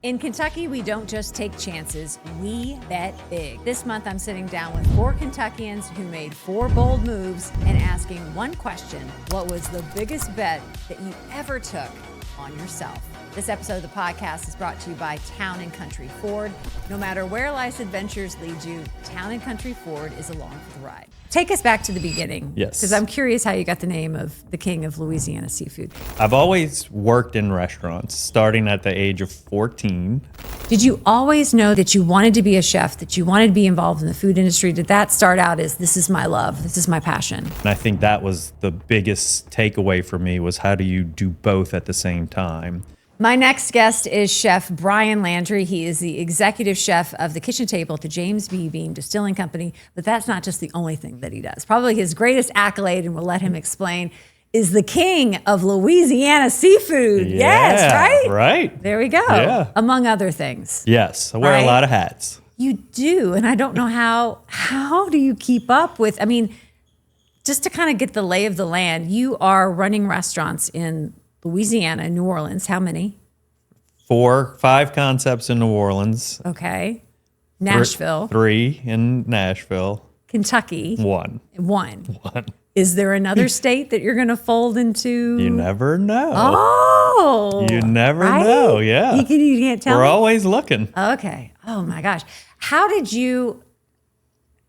In Kentucky, we don't just take chances, we bet big. This month, I'm sitting down with 4 Kentuckians who made 4 bold moves and asking one question: what was the biggest bet that you ever took on yourself? This episode of the podcast is brought to you by Town & Country Ford. No matter where life's adventures lead you, Town & Country Ford is along for the ride. Take us back to the beginning. Yes. Because I'm curious how you got the name of the king of Louisiana Seafood. I've always worked in restaurants, starting at the age of 14. Did you always know that you wanted to be a chef, that you wanted to be involved in the food industry? Did that start out as, this is my love, this is my passion? And I think that was the biggest takeaway for me, was how do you do both at the same time? My next guest is Chef Brian Landry. He is the executive chef of the kitchen table at the Jim Beam Distillery Company, but that's not just the only thing that he does. Probably his greatest accolade, and we'll let him explain, is the king of Louisiana Seafood. Yeah, yes, right? Right. There we go. Yeah. Among other things. Yes, I wear Right? a lot of hats. You do, and I don't know how do you keep up with, I mean, just to kind of get the lay of the land, you are running restaurants in Louisiana, New Orleans. How many? 5 concepts in New Orleans. Okay. Nashville. 3 in Nashville. Kentucky. 1. 1. Is there another state that you're going to fold into? You never know. Oh. You never right? know, yeah. You can't tell We're me? always looking. Okay. Oh my gosh. How did you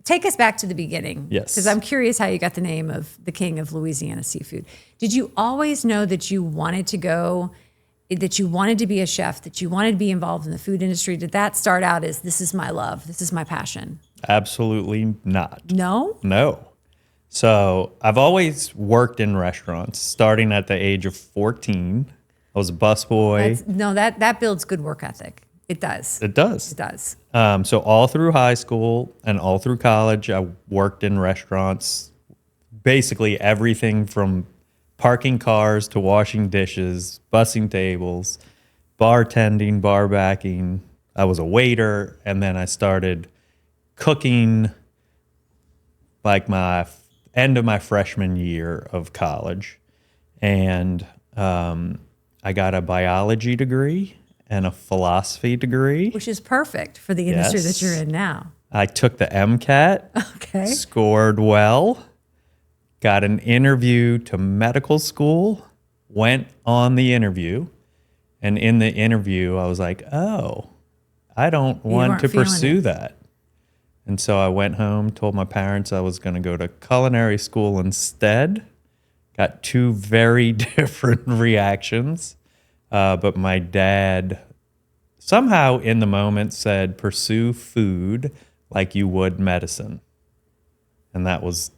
take us back to the beginning? Yes. Because I'm curious how you got the name of the king of Louisiana Seafood. Did you always know that you wanted to be a chef, that you wanted to be involved in the food industry? Did that start out as, this is my love, this is my passion? Absolutely not. No? No. So I've always worked in restaurants, starting at the age of 14. I was a busboy. That builds good work ethic. It does. It does. It does. So all through high school and all through college, I worked in restaurants. Basically everything from parking cars to washing dishes, bussing tables, bartending, bar backing. I was a waiter, and then I started cooking like my end of my freshman year of college. And I got a biology degree and a philosophy degree. Which is perfect for the industry that you're in now. I took the MCAT, Okay. scored well, got an interview to medical school, went on the interview, and in the interview, I was like, oh, I don't want to pursue that. And so I went home, told my parents I was going to go to culinary school instead. Got 2 very different reactions. But my dad somehow in the moment said, pursue food like you would medicine. And that was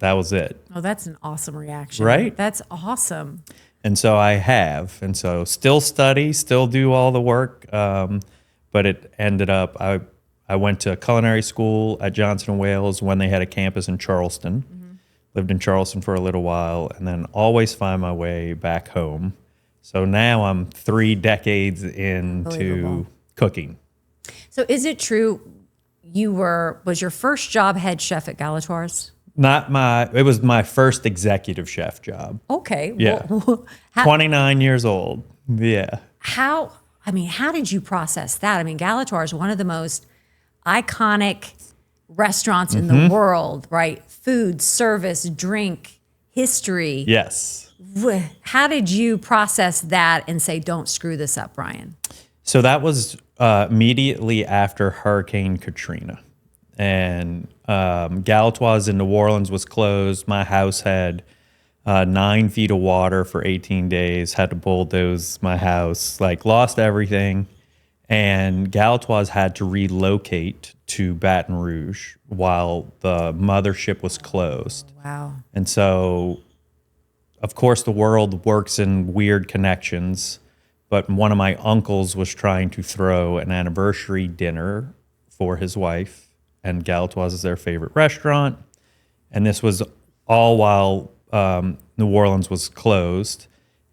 it. Oh, that's an awesome reaction. Right? That's awesome. And so I have. And so still study, still do all the work. But it ended up, I went to culinary school at Johnson & Wales when they had a campus in Charleston. Mm-hmm. Lived in Charleston for a little while, and then always find my way back home. So now I'm 3 decades into cooking. So is it true was your first job head chef at Galatoire's? It was my first executive chef job. Okay. Yeah. Well, 29 years old. Yeah. How did you process that? I mean, Galatoire is one of the most iconic restaurants in the world, right? Food, service, drink, history. Yes. How did you process that and say, don't screw this up, Brian? So that was immediately after Hurricane Katrina. And Galatoire's in New Orleans was closed. My house had 9 feet of water for 18 days, had to bulldoze my house, lost everything. And Galatoire's had to relocate to Baton Rouge while the mothership was closed. Wow. And so, of course, the world works in weird connections, but one of my uncles was trying to throw an anniversary dinner for his wife, and Galatoure's is their favorite restaurant. And this was all while New Orleans was closed.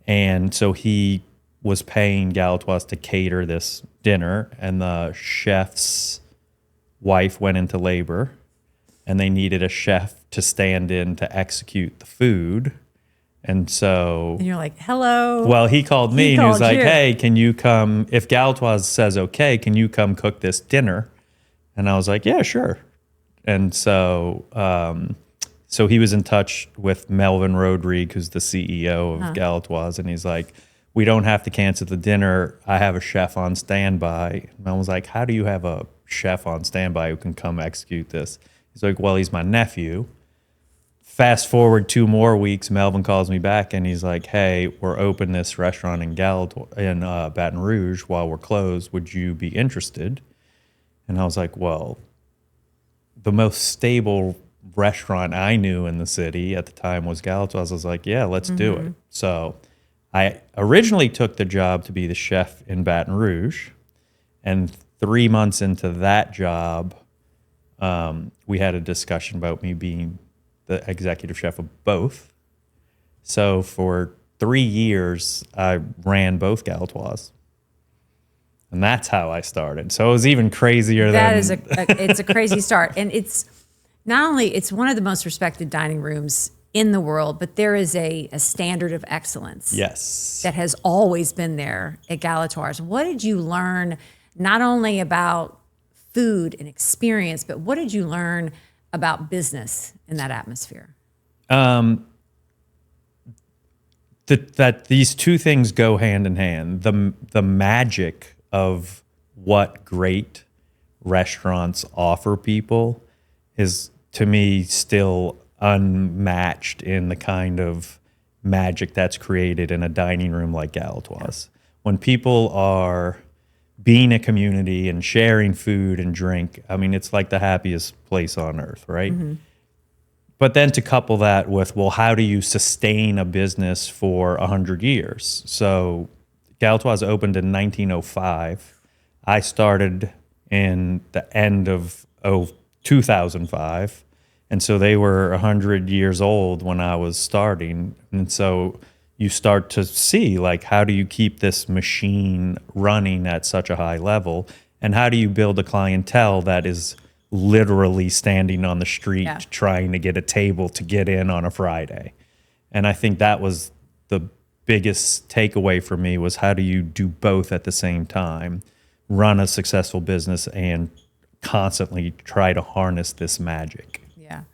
And so he was paying Galatoure's to cater this dinner, and the chef's wife went into labor, and they needed a chef to stand in to execute the food. And so, And you're like, hello. well, he called me He and he was called like, you. hey, can you come, if Galatoire says okay, can you come cook this dinner? And I was like, yeah, sure. And so, so he was in touch with Melvin Rodrigue, who's the CEO of Galatoire, and he's like, we don't have to cancel the dinner. I have a chef on standby. And I was like, how do you have a chef on standby who can come execute this? He's like, well, he's my nephew. Fast forward 2 more weeks, Melvin calls me back and he's like, hey, we're open this restaurant in Baton Rouge while we're closed. Would you be interested? And I was like, well, the most stable restaurant I knew in the city at the time was Galatoire. I was like, yeah, let's do it. So I originally took the job to be the chef in Baton Rouge. And 3 months into that job, we had a discussion about me being the executive chef of both. So for 3 years, I ran both Galatoires. And that's how I started. So it was even crazier That than... is it's a crazy start. And it's not only, it's one of the most respected dining rooms in the world, but there is a standard of excellence. Yes. That has always been there at Galatoire's. What did you learn not only about food and experience, but what did you learn about business in that atmosphere? That these two things go hand in hand. The magic of what great restaurants offer people is, to me, still unmatched in the kind of magic that's created in a dining room like Galatoire's. When people are being a community and sharing food and drink, I mean, it's like the happiest place on earth, right? But then to couple that with, well, how do you sustain a business for 100 years? So Galatoire opened in 1905. I started in the end of 2005. And so they were 100 years old when I was starting. And so you start to see, like, how do you keep this machine running at such a high level? And how do you build a clientele that is literally standing on the street trying to get a table to get in on a Friday? And I think that was the biggest takeaway for me, was how do you do both at the same time, run a successful business and constantly try to harness this magic. Yeah.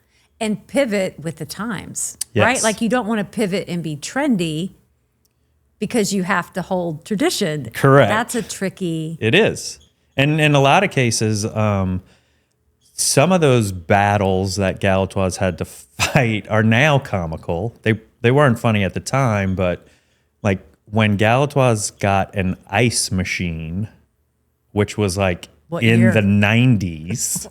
And pivot with the times, Yes. right? Like, you don't want to pivot and be trendy because you have to hold tradition. Correct. That's a tricky... It is. And in a lot of cases, some of those battles that Galatoire's had to fight are now comical. They weren't funny at the time, but like when Galatoire's got an ice machine, which was like What in year? the 90s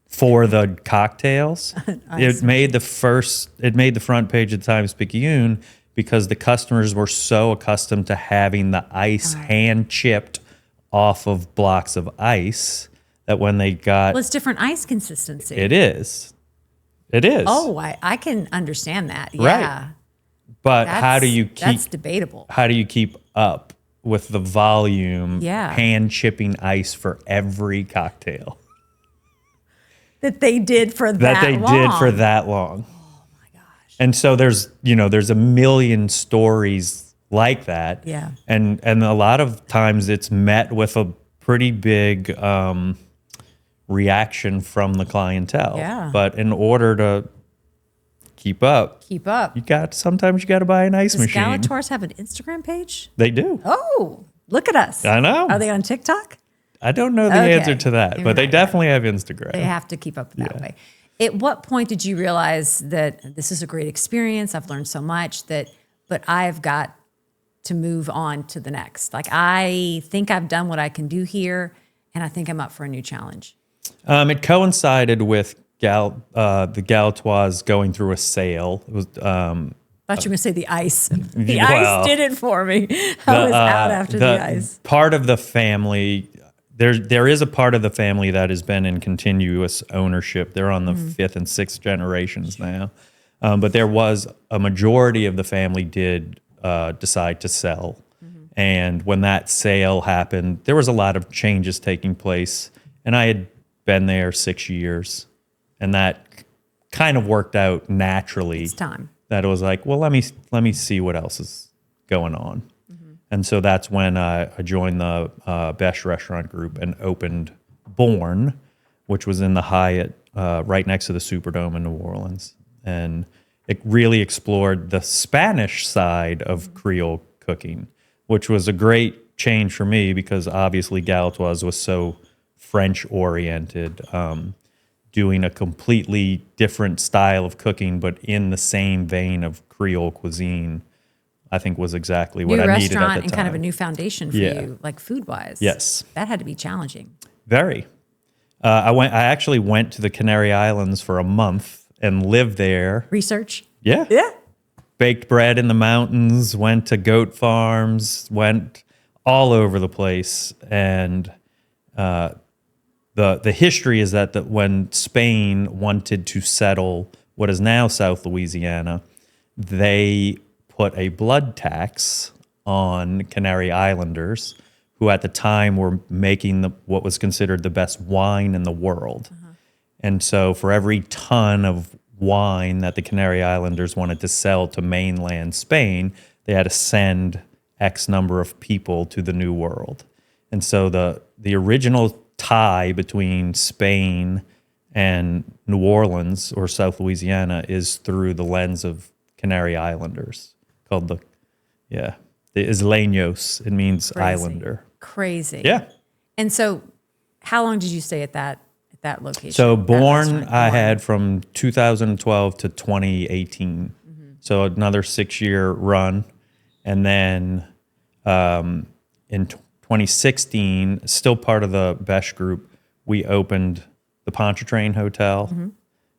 for the cocktails, it made the front page of the Times-Picayune because the customers were so accustomed to having the ice hand chipped off of blocks of ice that when they got... Well, it's different ice consistency. It is. It is. Oh, I can understand that. Yeah. Right. But how do you keep... That's debatable. How do you keep up with the volume, Yeah. hand chipping ice for every cocktail That they did for that that they long. did for that long? Oh my gosh. And so there's a million stories like that. Yeah. And a lot of times it's met with a pretty big reaction from the clientele. Yeah. But in order to keep up, sometimes you got to buy an ice Does machine. Galatoire's have an Instagram page? They do. Oh, look at us. I know. Are they on TikTok? I don't know the answer to that, but they definitely have Instagram. They have to keep up that way. At what point did you realize that this is a great experience? I've learned so much but I've got to move on to the next. Like, I think I've done what I can do here, and I think I'm up for a new challenge. It coincided with the Galatoire's going through a sale. It was I thought you were going to say the ice. The Well, ice did it for me. I was out after the ice. Part of the family, there is a part of the family that has been in continuous ownership. They're on the fifth and sixth generations now. But there was a majority of the family did decide to sell. And when that sale happened, there was a lot of changes taking place. And I had been there 6 years. And that kind of worked out naturally. It's time. that it was like, well, let me see what else is going on. And so that's when I joined the Best Restaurant Group and opened Born, which was in the Hyatt, right next to the Superdome in New Orleans. And it really explored the Spanish side of Creole cooking, which was a great change for me because obviously Galatoire was so French-oriented, doing a completely different style of cooking, but in the same vein of Creole cuisine. I think was exactly what I needed at the time. New restaurant and kind of a new foundation for you, like food-wise. Yes. That had to be challenging. Very. I actually went to the Canary Islands for a month and lived there. Research? Yeah. Yeah. Baked bread in the mountains, went to goat farms, went all over the place. And the history is that when Spain wanted to settle what is now South Louisiana, they put a blood tax on Canary Islanders, who at the time were making what was considered the best wine in the world. And so for every ton of wine that the Canary Islanders wanted to sell to mainland Spain, they had to send X number of people to the New World. And so the original tie between Spain and New Orleans or South Louisiana is through the lens of Canary Islanders, called the Isleños. It means islander. Crazy. Yeah. And so how long did you stay at that location? So Born I had from 2012 to 2018. So another 6-year run. And then in 2016, still part of the Besh Group, we opened the Pontchartrain Hotel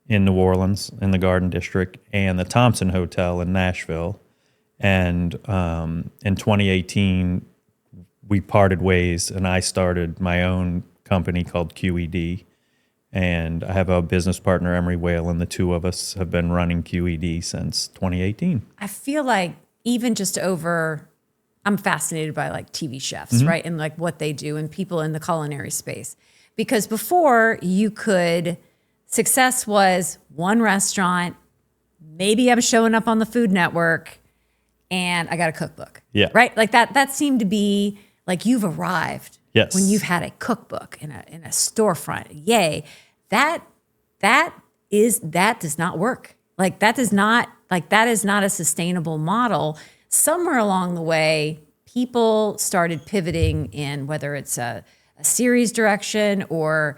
in New Orleans in the Garden District and the Thompson Hotel in Nashville. And in 2018, we parted ways and I started my own company called QED. And I have a business partner, Emery Whale, and the two of us have been running QED since 2018. I feel like even just I'm fascinated by like TV chefs, right? And like what they do and people in the culinary space. Because before success was one restaurant, maybe I'm showing up on the Food Network and I got a cookbook. Yeah. Right? Like that seemed to be like you've arrived. Yes. When you've had a cookbook in a storefront. Yay. That does not work. That is not a sustainable model. Somewhere along the way, people started pivoting in whether it's a series direction or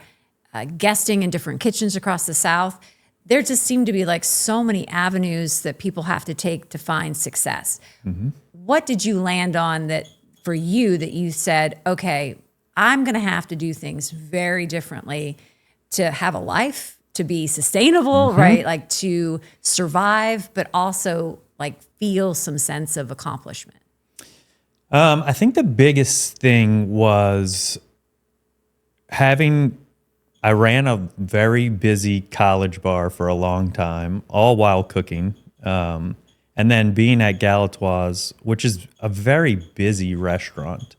guesting in different kitchens across the South. There just seem to be like so many avenues that people have to take to find success. What did you land on that for you that you said, okay, I'm going to have to do things very differently to have a life, to be sustainable, right? Like to survive, but also like feel some sense of accomplishment? I think the biggest thing was I ran a very busy college bar for a long time, all while cooking. And then being at Galatoire's, which is a very busy restaurant.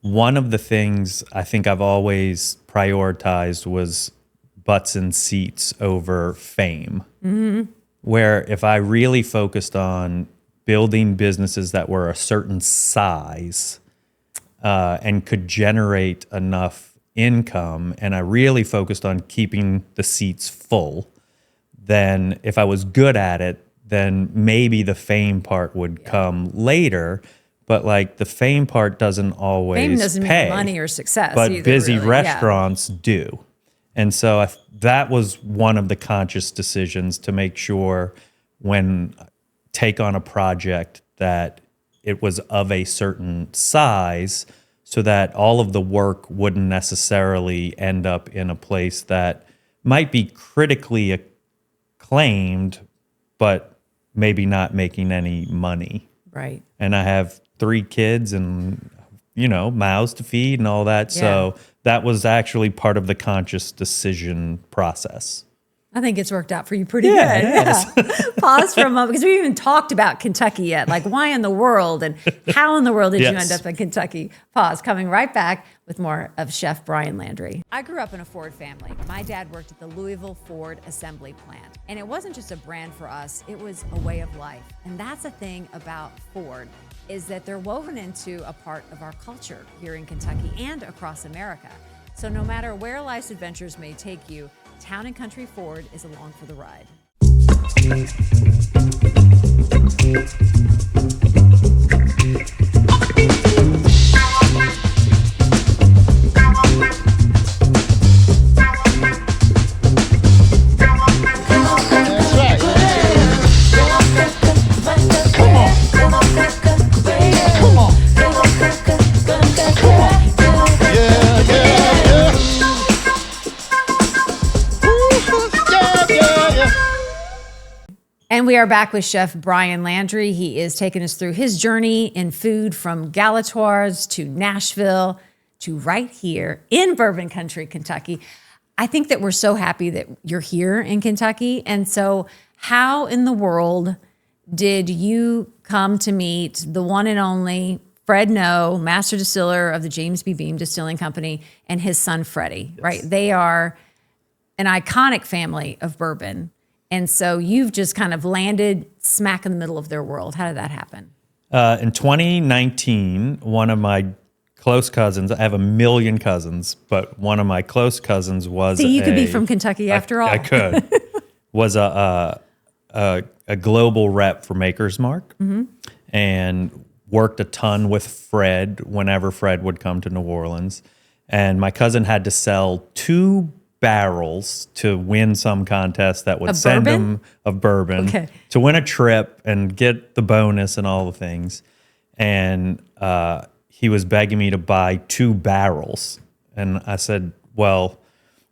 One of the things I think I've always prioritized was butts and seats over fame. Where if I really focused on building businesses that were a certain size and could generate enough income, and I really focused on keeping the seats full, then if I was good at it, then maybe the fame part would come later. But like the fame part doesn't always Fame doesn't pay, mean money or success. but either, busy really. restaurants do. And so that was one of the conscious decisions to make sure when take on a project that it was of a certain size so that all of the work wouldn't necessarily end up in a place that might be critically acclaimed, but maybe not making any money. Right. And I have 3 kids and, mouths to feed and all that. Yeah. So that was actually part of the conscious decision process. I think it's worked out for you pretty Yeah, good. it Yeah. Pause for a moment because we haven't even talked about Kentucky yet. Like, why in the world and how in the world did you end up in Kentucky? Pause. Coming right back with more of Chef Brian Landry. I grew up in a Ford family. My dad worked at the Louisville Ford assembly plant. And it wasn't just a brand for us, it was a way of life. And that's the thing about Ford, is that they're woven into a part of our culture here in Kentucky and across America. So no matter where life's adventures may take you, Town and Country Ford is along for the ride. And we are back with Chef Brian Landry. He is taking us through his journey in food from Galatoire's to Nashville to right here in Bourbon Country, Kentucky. I think that we're so happy that you're here in Kentucky. And so how in the world did you come to meet the one and only Fred No, master distiller of the James Beam Distilling Company, and his son, Freddie, right? They are an iconic family of bourbon. And so you've just kind of landed smack in the middle of their world. How did that happen? In 2019, one of my close cousins, I have a million cousins, but one of my close cousins was See, you could be from Kentucky after all. I could. Was a global rep for Maker's Mark and worked a ton with Fred whenever Fred would come to New Orleans. And my cousin had to sell 2 barrels to win some contest that would send him of bourbon to win a trip and get the bonus and all the things. And he was begging me to buy 2 barrels. And I said, well,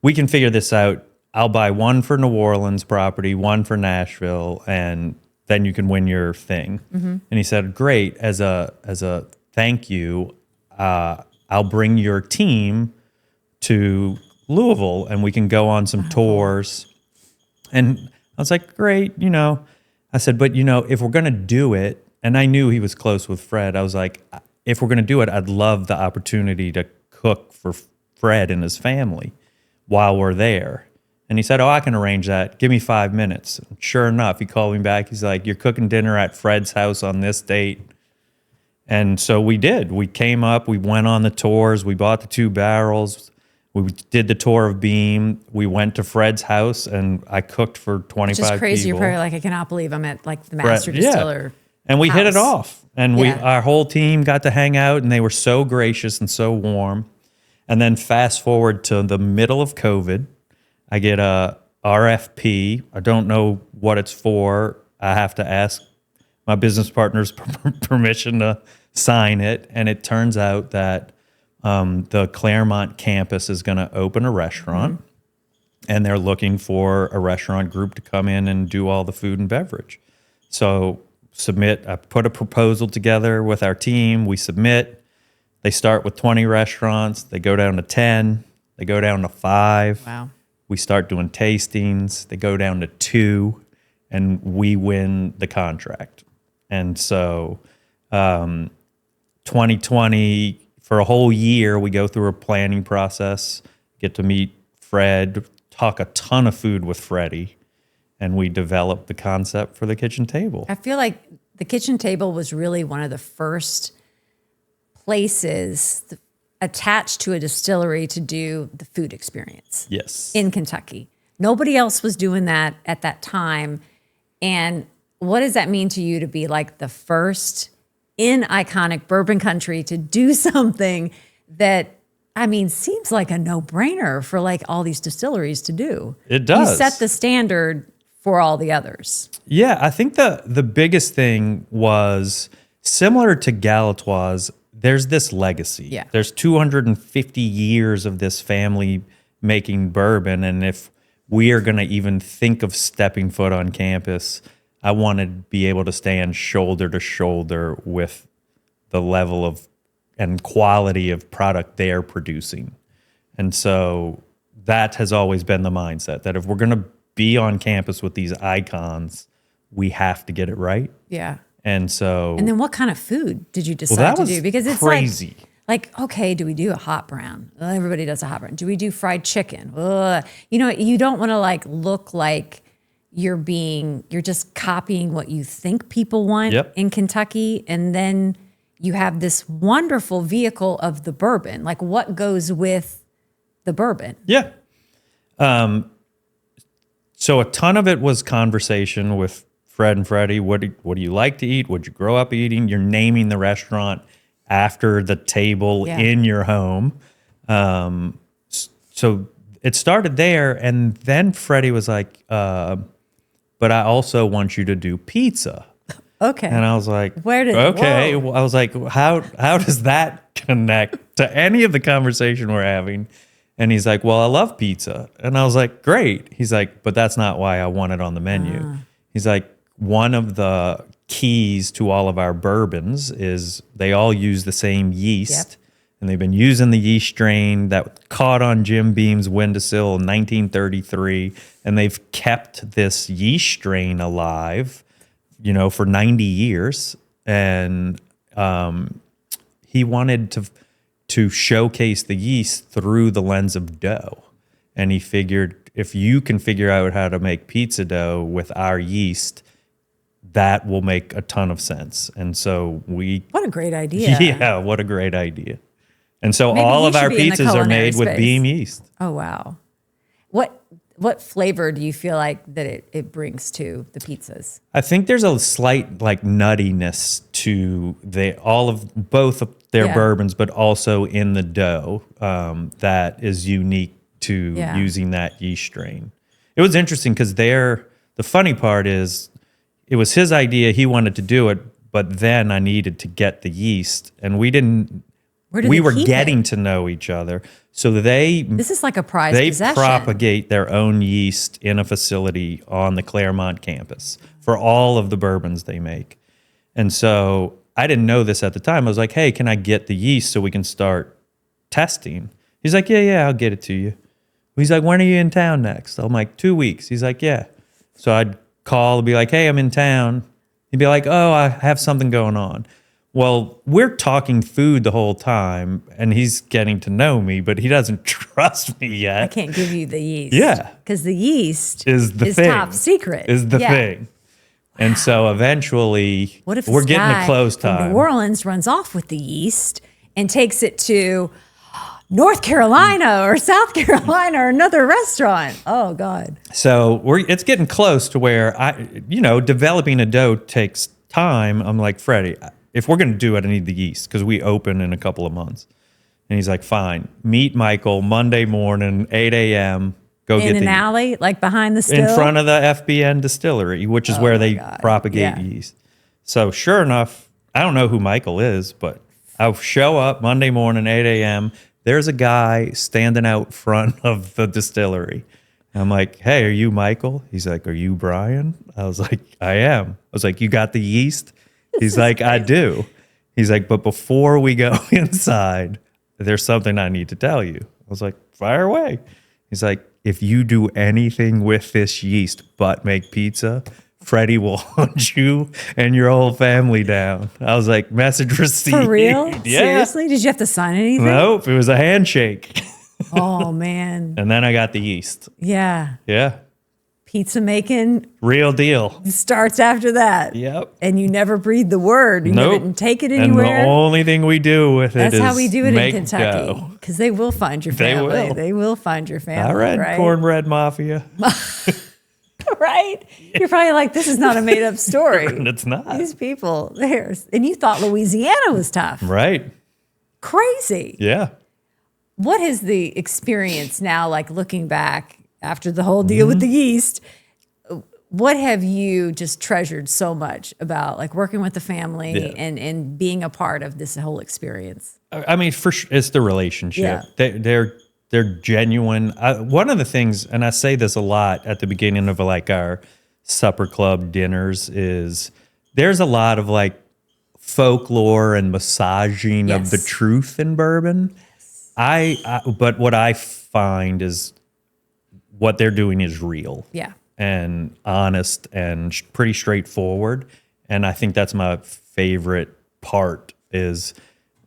we can figure this out. I'll buy 1 for New Orleans property, 1 for Nashville, and then you can win your thing. And he said, great, as a thank you, I'll bring your team to Louisville and we can go on some tours. And I was like, great, I said, but if we're going to do it, and I knew he was close with Fred, I was like, if we're going to do it, I'd love the opportunity to cook for Fred and his family while we're there. And he said, oh, I can arrange that. Give me 5 minutes. And sure enough, he called me back. He's like, you're cooking dinner at Fred's house on this date. And so we did. We came up, we went on the tours, we bought the 2 barrels. We did the tour of Beam. We went to Fred's house, and I cooked for 25 people. Which is crazy. People. You're probably like, I cannot believe I'm at like the master distiller. And we hit it off. And Yeah. our whole team got to hang out, and they were so gracious and so warm. And then fast forward to the middle of COVID, I get a RFP. I don't know what it's for. I have to ask my business partner's permission to sign it. And it turns out that the Claremont campus is going to open a restaurant, and they're looking for a restaurant group to come in and do all the food and beverage. So I put a proposal together with our team. We submit. They start with 20 restaurants. They go down to 10. They go down to 5. Wow. We start doing tastings. They go down to 2, and we win the contract. And so 2020, for a whole year, we go through a planning process, get to meet Fred, talk a ton of food with Freddie, and we develop the concept for the kitchen table. I feel like the kitchen table was really one of the first places attached to a distillery to do the food experience. Yes. In Kentucky. Nobody else was doing that at that time. And what does that mean to you to be like the first in iconic Bourbon Country to do something that, seems like a no-brainer for like all these distilleries to do? It does. You set the standard for all the others. Yeah, I think the biggest thing was similar to Galatoire's. There's this legacy. Yeah. There's 250 years of this family making bourbon, and if we are going to even think of stepping foot on campus, I want to be able to stand shoulder to shoulder with the level of and quality of product they're producing. And so that has always been the mindset, that if we're going to be on campus with these icons, we have to get it right. Yeah. And so, And then what kind of food did you decide that to was do? Because it's crazy. like, okay, do we do a hot brown? Well, everybody does a hot brown. Do we do fried chicken? Ugh. You know, you don't want to like look like you're just copying what you think people want in Kentucky. And then you have this wonderful vehicle of the bourbon. Like, what goes with the bourbon? Yeah. So a ton of it was conversation with Fred and Freddie. What do you like to eat? What'd you grow up eating? You're naming the restaurant after the table in your home. So it started there, and then Freddie was like, but I also want you to do pizza. Okay. And I was like, I was like, how does that connect to any of the conversation we're having? And he's like, well, I love pizza. And I was like, great. He's like, but that's not why I want it on the menu. He's like, one of the keys to all of our bourbons is they all use the same yeast. And they've been using the yeast strain that caught on Jim Beam's windowsill in 1933. And they've kept this yeast strain alive, you know, for 90 years. And he wanted to showcase the yeast through the lens of dough. And he figured if you can figure out how to make pizza dough with our yeast, that will make a ton of sense. And so what a great idea. Yeah, what a great idea. And so Maybe all of our be in the pizzas are made culinary with Beam space. yeast. Oh, wow. What flavor do you feel like that it brings to the pizzas? I think there's a slight like nuttiness to both of their bourbons, but also in the dough that is unique to using that yeast strain. It was interesting because the funny part is it was his idea. He wanted to do it, but then I needed to get the yeast, and we were getting to know each other. So this is like a prized possession. They propagate their own yeast in a facility on the Claremont campus for all of the bourbons they make. And so I didn't know this at the time. I was like, hey, can I get the yeast so we can start testing? He's like, yeah, I'll get it to you. He's like, when are you in town next? I'm like, 2 weeks. He's like, yeah. So I'd call and be like, hey, I'm in town. He'd be like, oh, I have something going on. Well, we're talking food the whole time, and he's getting to know me, but he doesn't trust me yet. I can't give you the yeast. Yeah. Because the yeast is top secret. Is the thing. Wow. And so eventually, what if we're getting to close time. New Orleans runs off with the yeast and takes it to North Carolina or South Carolina or another restaurant. Oh, God. So it's getting close to where developing a dough takes time. I'm like, Freddie, if we're going to do it, I need the yeast because we open in a couple of months. And he's like, fine. Meet Michael Monday morning, 8 a.m. Go get in an alley, like behind the still? In front of the FBN distillery, which is where they propagate yeast. So sure enough, I don't know who Michael is, but I'll show up Monday morning, 8 a.m. There's a guy standing out front of the distillery. And I'm like, hey, are you Michael? He's like, are you Brian? I was like, I am. I was like, you got the yeast? He's like, I do. He's like, but before we go inside, there's something I need to tell you. I was like, fire away. He's like, if you do anything with this yeast but make pizza, Freddie will hunt you and your whole family down. I was like, message received. For real? Yeah. Seriously? Did you have to sign anything? Nope. It was a handshake. Oh, man. And then I got the yeast. Yeah. Yeah. Pizza making. Real deal. Starts after that. Yep. And you never breathe the word. You didn't take it anywhere. And the only thing we do with it is That's how we do it in make Kentucky. Because they will find your family. They will find your family. I read right? Cornbread Mafia. Right? You're probably like, this is not a made up story. It's not. These people, and you thought Louisiana was tough. Right. Crazy. Yeah. What is the experience now, like looking back after the whole deal with the yeast? What have you just treasured so much about like working with the family and being a part of this whole experience? I mean, for sure, it's the relationship. Yeah. They're genuine. One of the things, and I say this a lot at the beginning of like our supper club dinners, is there's a lot of like folklore and massaging of the truth in bourbon. But what I find is what they're doing is real. Yeah. and honest and pretty straightforward. And I think that's my favorite part is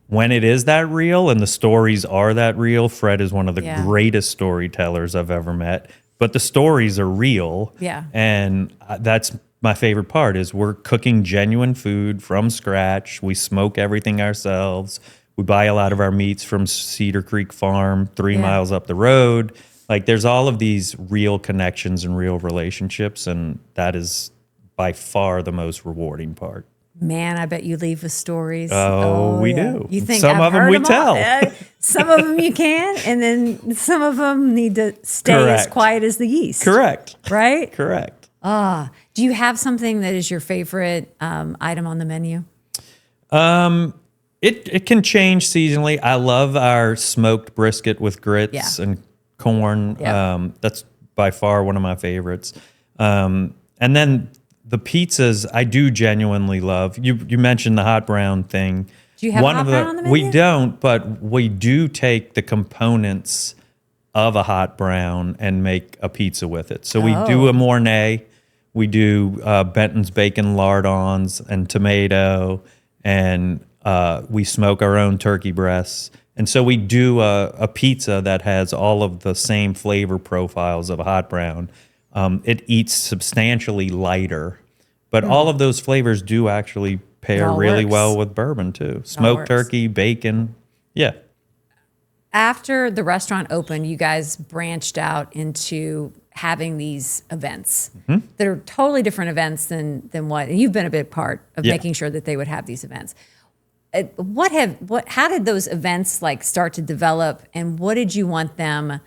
when it is that real and the stories are that real. Fred is one of the greatest storytellers I've ever met, but the stories are real. Yeah. And that's my favorite part is we're cooking genuine food from scratch. We smoke everything ourselves. We buy a lot of our meats from Cedar Creek Farm 3 miles up the road. Like there's all of these real connections and real relationships, and that is by far the most rewarding part. Man, I bet you leave with stories. We do. You think some of them we tell. Some of them you can, and then some of them need to stay as quiet as the yeast. Correct. Right? Correct. Do you have something that is your favorite item on the menu? It can change seasonally. I love our smoked brisket with grits and corn. Yeah. That's by far one of my favorites. And then the pizzas I do genuinely love. You mentioned the hot brown thing. Do you have hot brown on the menu? We don't, but we do take the components of a hot brown and make a pizza with it. So we do a Mornay. We do Benton's bacon lardons and tomato, and we smoke our own turkey breasts. And so we do a pizza that has all of the same flavor profiles of a hot brown. It eats substantially lighter, but all of those flavors do actually pair really well with bourbon too. Smoked turkey, bacon. Yeah. After the restaurant opened, you guys branched out into having these events that are totally different events than what and you've been a big part of making sure that they would have these events. How did those events like start to develop, and what did you want them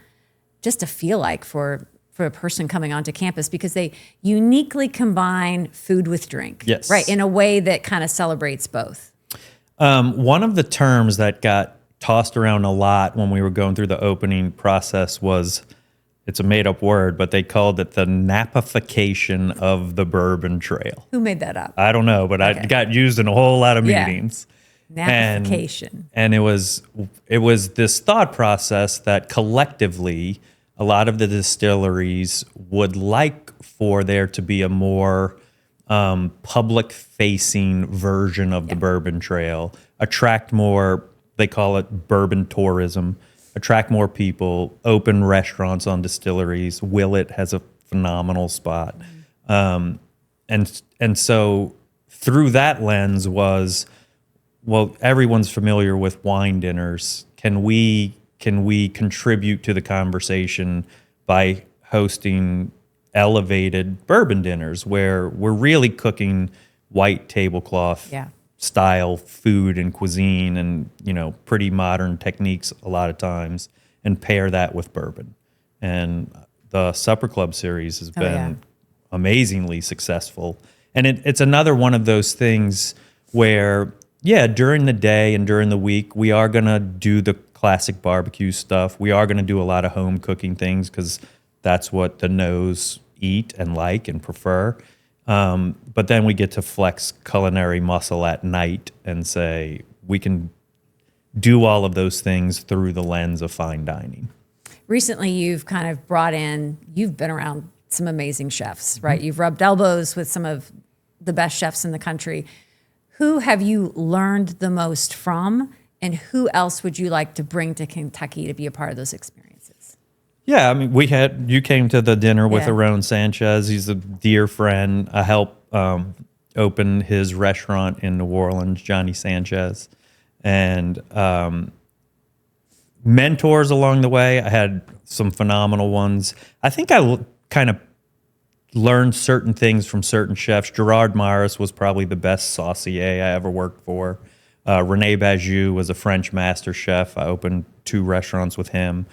just to feel like for a person coming onto campus, because they uniquely combine food with drink, right, in a way that kind of celebrates both? One of the terms that got tossed around a lot when we were going through the opening process was, it's a made-up word, but they called it the Napification of the Bourbon Trail. Who made that up? I don't know, but it got used in a whole lot of meetings. Napification. And it was this thought process that collectively a lot of the distilleries would like for there to be a more public-facing version of the Bourbon Trail, attract more, they call it bourbon tourism, attract more people, open restaurants on distilleries. Willett has a phenomenal spot. And so through that lens was, well, everyone's familiar with wine dinners. Can we contribute to the conversation by hosting elevated bourbon dinners where we're really cooking white tablecloth style food and cuisine and, pretty modern techniques a lot of times, and pair that with bourbon. And the Supper Club series has been amazingly successful. And it's another one of those things where, during the day and during the week, we are going to do the classic barbecue stuff. We are going to do a lot of home cooking things because that's what the No's eat and like and prefer. But then we get to flex culinary muscle at night and say we can do all of those things through the lens of fine dining. Recently, you've kind of you've been around some amazing chefs, right? You've rubbed elbows with some of the best chefs in the country. Who have you learned the most from, and who else would you like to bring to Kentucky to be a part of those experiences? Yeah, I mean, you came to the dinner with Aaron Sanchez. He's a dear friend. I helped open his restaurant in New Orleans, Johnny Sanchez. And mentors along the way, I had some phenomenal ones. I think I kind of learned certain things from certain chefs. Gerard Maris was probably the best saucier I ever worked for. René Bajou was a French master chef. I opened 2 restaurants with him.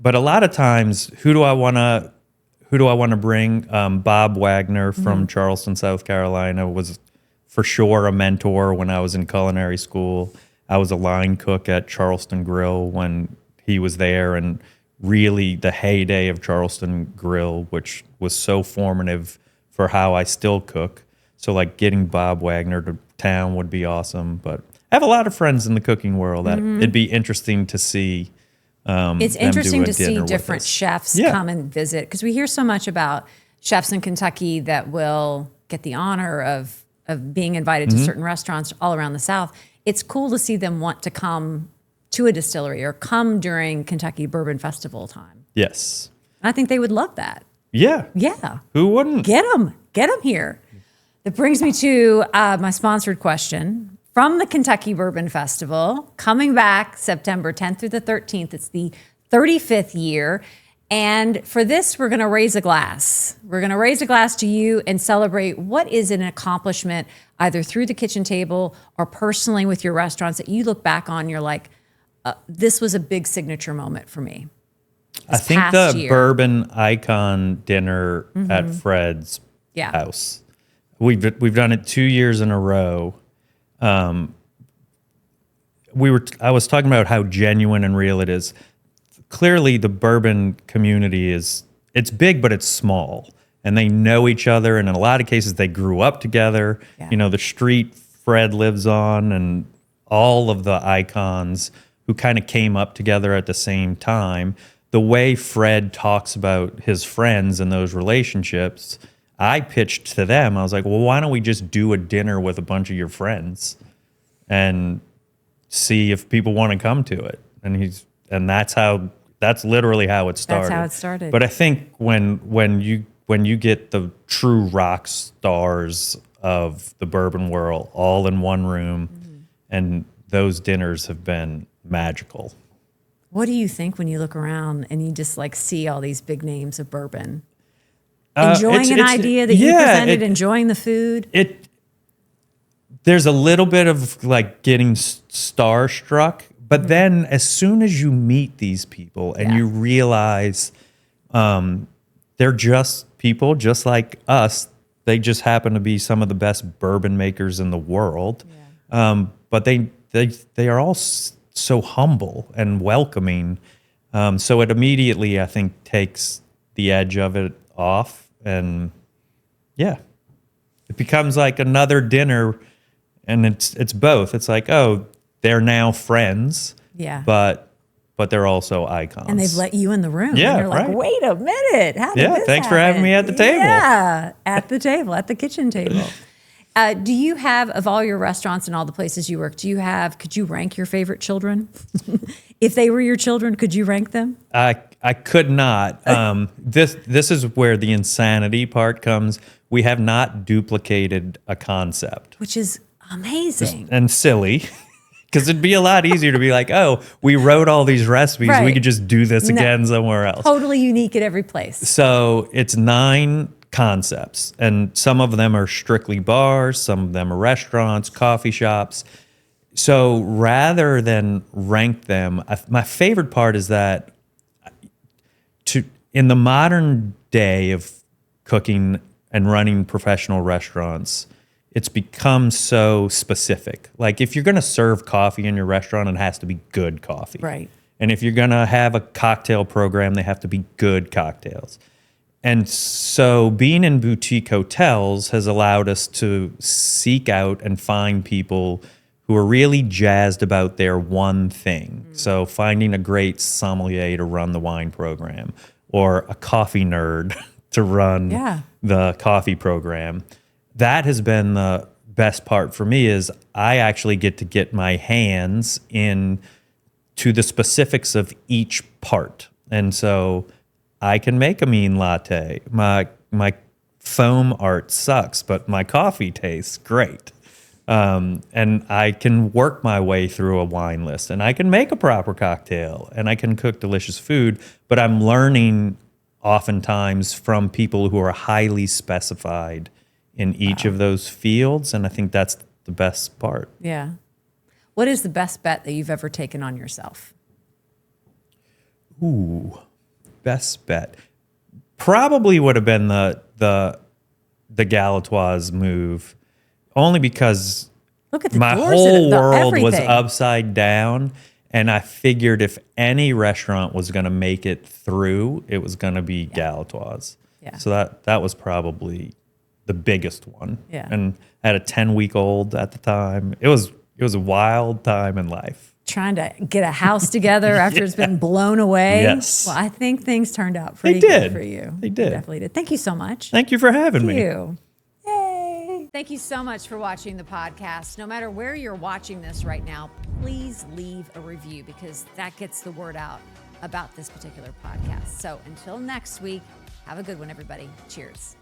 But a lot of times, who do I want to bring? Bob Wagner from Charleston, South Carolina was for sure a mentor when I was in culinary school. I was a line cook at Charleston Grill when he was there, and really the heyday of Charleston Grill, which was so formative for how I still cook. So like getting Bob Wagner to town would be awesome. But I have a lot of friends in the cooking world that it'd be interesting to see It's them interesting do a to see dinner with different us. chefs Yeah. come and visit, because we hear so much about chefs in Kentucky that will get the honor of being invited to certain restaurants all around the South. It's cool to see them want to come to a distillery or come during Kentucky Bourbon Festival time. Yes. And I think they would love that. Yeah. Yeah. Who wouldn't? Get them here. That brings me to my sponsored question. From the Kentucky Bourbon Festival, coming back September 10th through the 13th. It's the 35th year. And for this, we're going to raise a glass. We're going to raise a glass to you and celebrate what is an accomplishment, either through the kitchen table or personally with your restaurants, that you look back on and you're like, this was a big signature moment for me. I think past the year. bourbon icon dinner at Fred's Yeah. house. We've done it 2 years in a row. I was talking about how genuine and real it is. Clearly, the bourbon community it's big, but it's small, and they know each other. And in a lot of cases, they grew up together. Yeah. You know, the street Fred lives on, and all of the icons who kind of came up together at the same time. The way Fred talks about his friends and those relationships, I pitched to them. I was like, well, why don't we just do a dinner with a bunch of your friends and see if people want to come to it? And that's literally how it started. That's how it started. But I think when you get the true rock stars of the bourbon world all in one room, and those dinners have been magical. What do you think when you look around and you just like see all these big names of bourbon? It's Enjoying an idea that you presented, enjoying the food? There's a little bit of like getting starstruck, but then as soon as you meet these people and you realize they're just people just like us, they just happen to be some of the best bourbon makers in the world. Yeah. But they are all so humble and welcoming. So it immediately, I think, takes the edge of it off. And yeah, it becomes like another dinner, and it's both. It's like, oh, they're now friends. Yeah. But they're also icons. And they've let you in the room. Yeah, and you're like, right. wait a minute. How did this thanks for happen? having me at the table. Yeah, at the table, at the kitchen table. Do you have, of all your restaurants and all the places you work, could you rank your favorite children? If they were your children, could you rank them? I could not. This is where the insanity part comes. We have not duplicated a concept. Which is amazing. And silly. Because it'd be a lot easier to be like, oh, we wrote all these recipes. Right. We could just do this again somewhere else. Totally unique at every place. So it's 9 concepts. And some of them are strictly bars. Some of them are restaurants, coffee shops. So rather than rank them, my favorite part is that in the modern day of cooking and running professional restaurants, it's become so specific. Like if you're going to serve coffee in your restaurant, it has to be good coffee. Right. And if you're going to have a cocktail program, they have to be good cocktails. And so being in boutique hotels has allowed us to seek out and find people who are really jazzed about their one thing. So finding a great sommelier to run the wine program, or a coffee nerd to run the coffee program. That has been the best part for me, is I actually get my hands in to the specifics of each part. And so I can make a mean latte. My foam art sucks, but my coffee tastes great. And I can work my way through a wine list, and I can make a proper cocktail, and I can cook delicious food, but I'm learning oftentimes from people who are highly specified in each of those fields. And I think that's the best part. Yeah. What is the best bet that you've ever taken on yourself? Ooh, best bet. Probably would have been the Galatoire's move, only because Look at the my doors whole world was everything. upside down. And I figured if any restaurant was going to make it through, it was going to be Galatoire's. Yeah. So that was probably the biggest one. Yeah. And I had a 10-week-old at the time. It was a wild time in life. trying to get a house together after it's been blown away. Yes. Well, I think things turned out pretty They good did. for you. They did. Definitely did. Thank you so much. Thank you for having Thank me. you. Yay. Thank you so much for watching the podcast. No matter where you're watching this right now, please leave a review because that gets the word out about this particular podcast. So until next week, have a good one, everybody. Cheers.